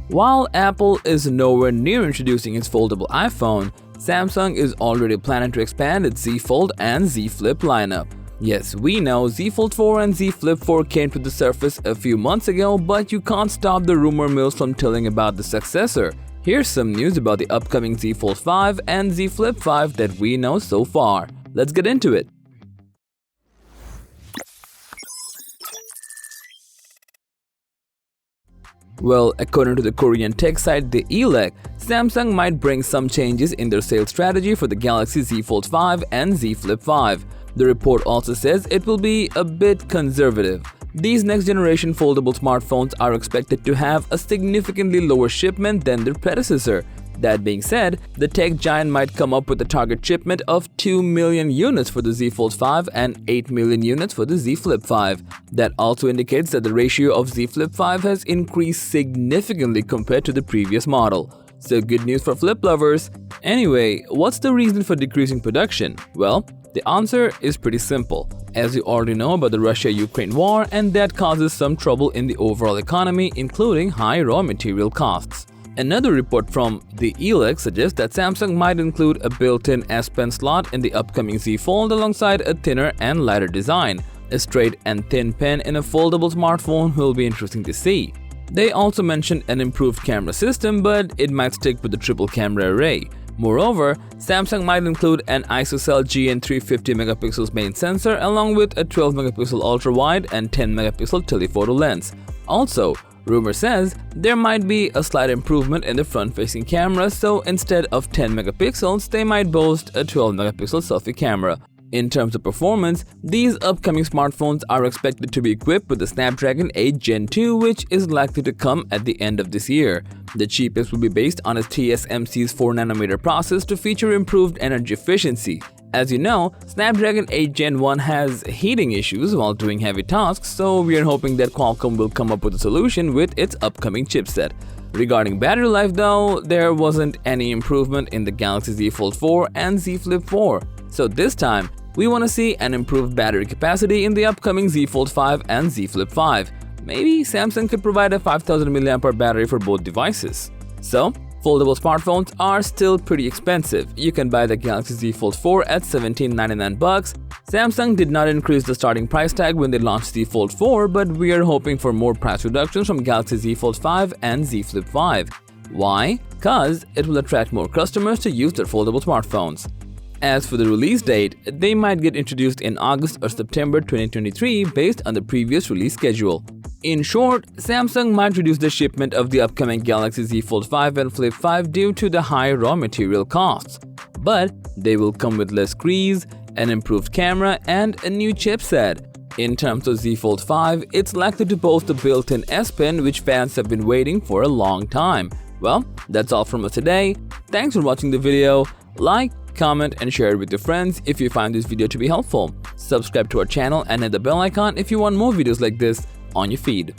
While Apple is nowhere near introducing its foldable iPhone, Samsung is already planning to expand its Z Fold and Z Flip lineup. Yes, we know Z Fold 4 and Z Flip 4 came to the surface a few months ago, but you can't stop the rumor mills from telling about the successor. Here's some news about the upcoming Z Fold 5 and Z Flip 5 that we know so far. Let's get into it. Well, according to the Korean tech site The Elec, Samsung might bring some changes in their sales strategy for the Galaxy Z Fold 5 and Z Flip 5. The report also says it will be a bit conservative. These next-generation foldable smartphones are expected to have a significantly lower shipment than their predecessor. That being said, the tech giant might come up with a target shipment of 2 million units for the Z Fold 5 and 8 million units for the Z Flip 5. That also indicates that the ratio of Z Flip 5 has increased significantly compared to the previous model. So good news for flip lovers. Anyway, what's the reason for decreasing production? Well, the answer is pretty simple. As you already know about the Russia-Ukraine war, and that causes some trouble in the overall economy, including high raw material costs. Another report from The Elec suggests that Samsung might include a built-in S Pen slot in the upcoming Z Fold alongside a thinner and lighter design. A straight and thin pen in a foldable smartphone will be interesting to see. They also mentioned an improved camera system, but it might stick with the triple camera array. Moreover, Samsung might include an ISOCELL GN 350MP main sensor along with a 12MP ultra-wide and 10MP telephoto lens. Also, rumor says there might be a slight improvement in the front-facing camera, so instead of 10MP, they might boast a 12MP selfie camera. In terms of performance, these upcoming smartphones are expected to be equipped with the Snapdragon 8 Gen 2, which is likely to come at the end of this year. The chipset will be based on its TSMC's 4nm process to feature improved energy efficiency. As you know, Snapdragon 8 Gen 1 has heating issues while doing heavy tasks, so we are hoping that Qualcomm will come up with a solution with its upcoming chipset. Regarding battery life though, there wasn't any improvement in the Galaxy Z Fold 4 and Z Flip 4. So this time, we want to see an improved battery capacity in the upcoming Z Fold 5 and Z Flip 5. Maybe Samsung could provide a 5000 mAh battery for both devices. So, foldable smartphones are still pretty expensive. You can buy the Galaxy Z Fold 4 at $1799. Samsung did not increase the starting price tag when they launched Z Fold 4, but we are hoping for more price reductions from Galaxy Z Fold 5 and Z Flip 5. Why? Cause it will attract more customers to use their foldable smartphones. As for the release date, they might get introduced in August or September 2023 based on the previous release schedule. In short, Samsung might reduce the shipment of the upcoming Galaxy Z Fold 5 and Flip 5 due to the high raw material costs. But they will come with less crease, an improved camera, and a new chipset. In terms of Z Fold 5, it's likely to boast a built-in S Pen, which fans have been waiting for a long time. Well, that's all from us today. Thanks for watching the video. Like, comment and share it with your friends if you find this video to be helpful. Subscribe to our channel and hit the bell icon if you want more videos like this on your feed.